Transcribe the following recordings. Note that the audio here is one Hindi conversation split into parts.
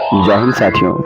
जय हिंद साथियों।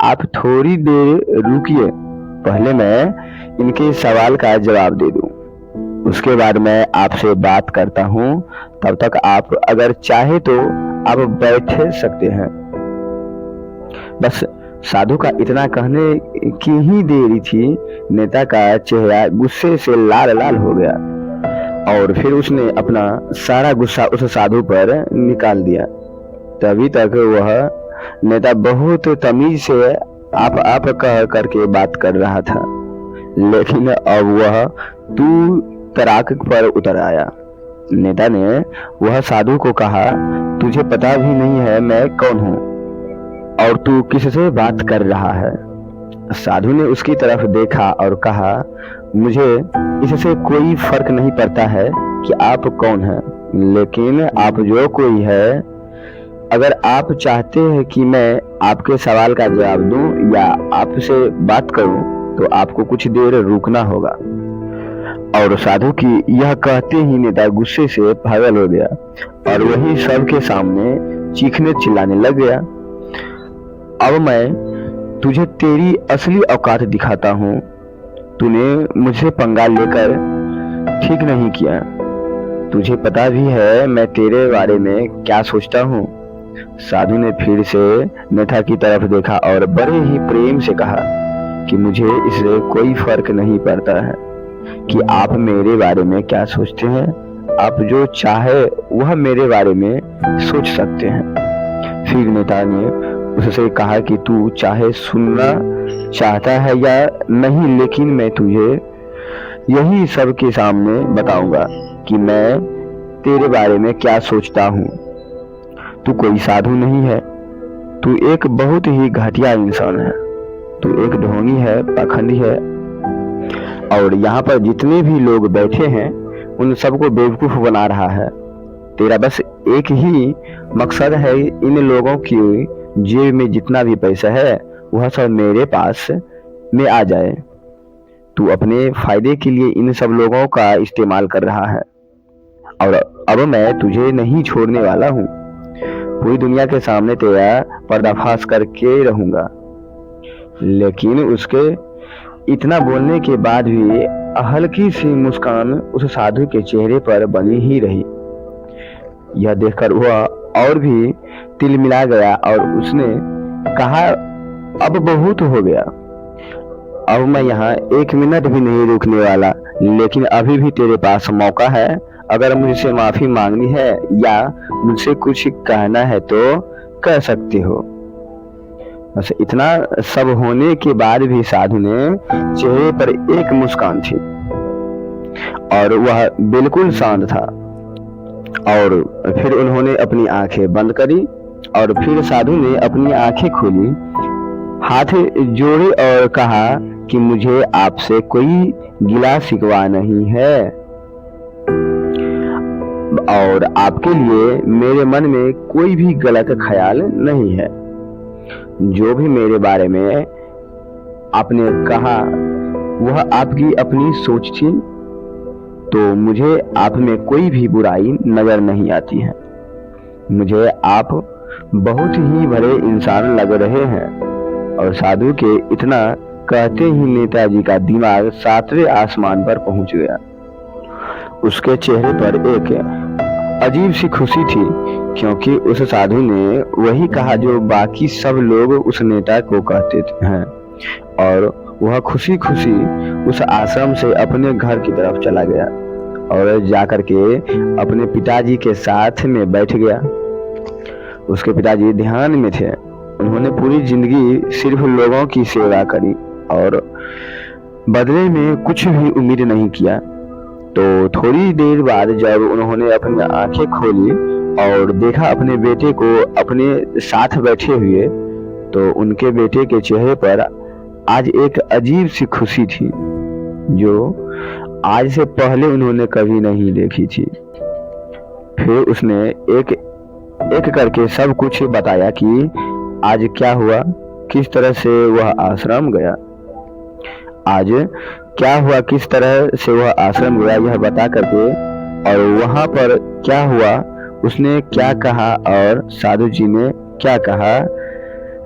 आप थोड़ी देर रुकिए, पहले मैं इनके सवाल का जवाब दे दूं, उसके बाद मैं आपसे बात करता हूं। तब तक आप अगर चाहे तो आप बैठ सकते हैं। बस साधु का इतना कहने की ही देरी थी, नेता का चेहरा गुस्से से लाल लाल हो गया और फिर उसने अपना सारा गुस्सा उस साधु पर निकाल दिया। तभी तक वह नेता बहुत तमीज से आप कह करके बात कर रहा था, लेकिन अब वह तू तराक पर उतर आया। नेता ने वह साधु को कहा, तुझे पता भी नहीं है मैं कौन हूँ और तू किससे बात कर रहा है। साधु ने उसकी तरफ देखा और कहा, मुझे इससे कोई फर्क नहीं पड़ता है कि आप कौन हैं, लेकिन आप जो कोई है, अगर आप चाहते हैं कि मैं आपके सवाल का जवाब दूं या आपसे बात करूं तो आपको कुछ देर रुकना होगा। और साधु की यह कहते ही नेता गुस्से से पागल हो गया और वही सबके सामने चीखने चिल्लाने लग गया। अब मैं तुझे तेरी असली औकात दिखाता हूँ। तूने मुझसे पंगा लेकर ठीक नहीं किया। तुझे पता भी है मैं तेरे बारे में क्या सोचता हूँ। साधु ने फिर से नेता की तरफ देखा और बड़े ही प्रेम से कहा कि मुझे इससे कोई फर्क नहीं पड़ता है कि आप मेरे बारे में क्या सोचते हैं। आप जो चाहे वह मेरे बारे में सोच सकते हैं। फिर नेता ने उससे कहा कि तू चाहे सुनना चाहता है या नहीं, लेकिन मैं तुझे यही सबके सामने बताऊंगा कि मैं तेरे बारे में क्या सोचता हूँ। तू कोई साधु नहीं है, तू एक बहुत ही घटिया इंसान है। तू एक ढोंगी है, पाखंडी है और यहाँ पर जितने भी लोग बैठे हैं उन सबको बेवकूफ बना रहा है। तेरा बस एक ही मकसद है, इन लोगों की जेब में जितना भी पैसा है वह सब मेरे पास में आ जाए। तू अपने फायदे के लिए इन सब लोगों का इस्तेमाल कर रहा है और अब मैं तुझे नहीं छोड़ने वाला हूँ। पूरी दुनिया के सामने तेरा पर्दाफाश करके रहूंगा। लेकिन उसके इतना बोलने के बाद भी हल्की सी मुस्कान उस साधु के चेहरे पर बनी ही रही। यह देखकर वह और भी तिलमिला गया और उसने कहा, अब बहुत हो गया। अब मैं यहाँ एक मिनट भी नहीं रुकने वाला, लेकिन अभी भी तेरे पास मौका है। अगर मुझसे माफी मांगनी है या मुझसे कुछ कहना है तो कह सकते हो। बस इतना सब होने के बाद भी साधु ने चेहरे पर एक मुस्कान थी और वह बिल्कुल शांत था। और फिर उन्होंने अपनी आंखें बंद करी और फिर साधु ने अपनी आंखें खोली, हाथ जोड़े और कहा कि मुझे आपसे कोई गिला शिकवा नहीं है और आपके लिए मेरे मन में कोई भी गलत ख्याल नहीं है। जो भी मेरे बारे में आपने कहा वह आपकी अपनी सोच थी, तो मुझे आप में कोई भी बुराई नजर नहीं आती है। मुझे आप बहुत ही भले इंसान लग रहे हैं। और साधु के इतना कहते ही नेताजी का दिमाग 7वें आसमान पर पहुंच गया। उसके चेहरे पर एक अजीब सी खुशी थी, क्योंकि उस साधु ने वही कहा जो बाकी सब लोग उस नेता को कहते हैं। और वह खुशी खुशी उस आश्रम से अपने घर की तरफ चला गया और जाकर के अपने पिताजी के साथ में बैठ गया। उसके पिताजी ध्यान में थे। उन्होंने पूरी जिंदगी सिर्फ लोगों की सेवा करी और बदले में कुछ भी उम्मीद नहीं किया। तो थोड़ी देर बाद जब उन्होंने अपनी आंखें खोली और देखा अपने बेटे को अपने साथ बैठे हुए, तो उनके बेटे के चेहरे पर आज एक अजीब सी खुशी थी जो आज से पहले उन्होंने कभी नहीं देखी थी। फिर उसने एक एक करके सब कुछ बताया कि आज क्या हुआ, किस तरह से वह आश्रम गया, आज क्या हुआ, किस तरह से वह आश्रम गया, यह बता करके, और वहां पर क्या हुआ, उसने क्या कहा और साधु जी ने क्या कहा।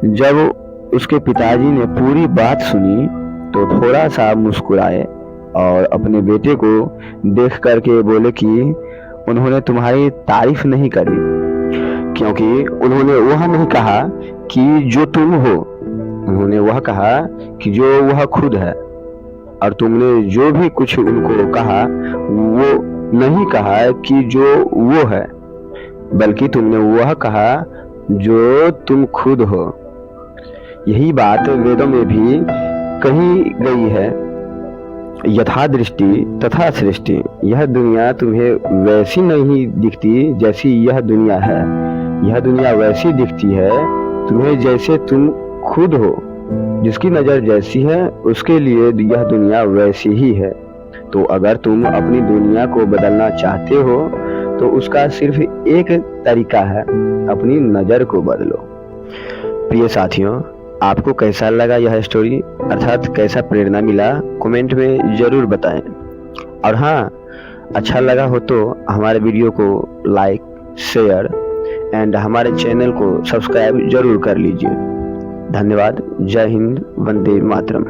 जब उसके पिताजी ने पूरी बात सुनी तो थोड़ा सा मुस्कुराए और अपने बेटे को देख करके बोले कि उन्होंने तुम्हारी तारीफ नहीं करी, क्योंकि उन्होंने वह नहीं कहा कि जो तुम हो, उन्होंने वह कहा कि जो वह खुद है। और तुमने जो भी कुछ उनको कहा वो नहीं कहा कि जो वो है, बल्कि तुमने वह कहा जो तुम खुद हो। यही बात वेदों में भी कही गई है, यथा दृष्टि तथा सृष्टि। यह दुनिया तुम्हें वैसी नहीं दिखती जैसी यह दुनिया है, यह दुनिया वैसी दिखती है तुम्हें जैसे तुम खुद हो। जिसकी नजर जैसी है उसके लिए यह दुनिया वैसी ही है। तो अगर तुम अपनी दुनिया को बदलना चाहते हो तो उसका सिर्फ एक तरीका है, अपनी नजर को बदलो। प्रिय साथियों, आपको कैसा लगा यह स्टोरी, अर्थात कैसा प्रेरणा मिला, कमेंट में जरूर बताएं। और हाँ, अच्छा लगा हो तो हमारे वीडियो को लाइक, शेयर एंड हमारे चैनल को सब्सक्राइब जरूर कर लीजिए। धन्यवाद। जय हिंद, वंदे मातरम।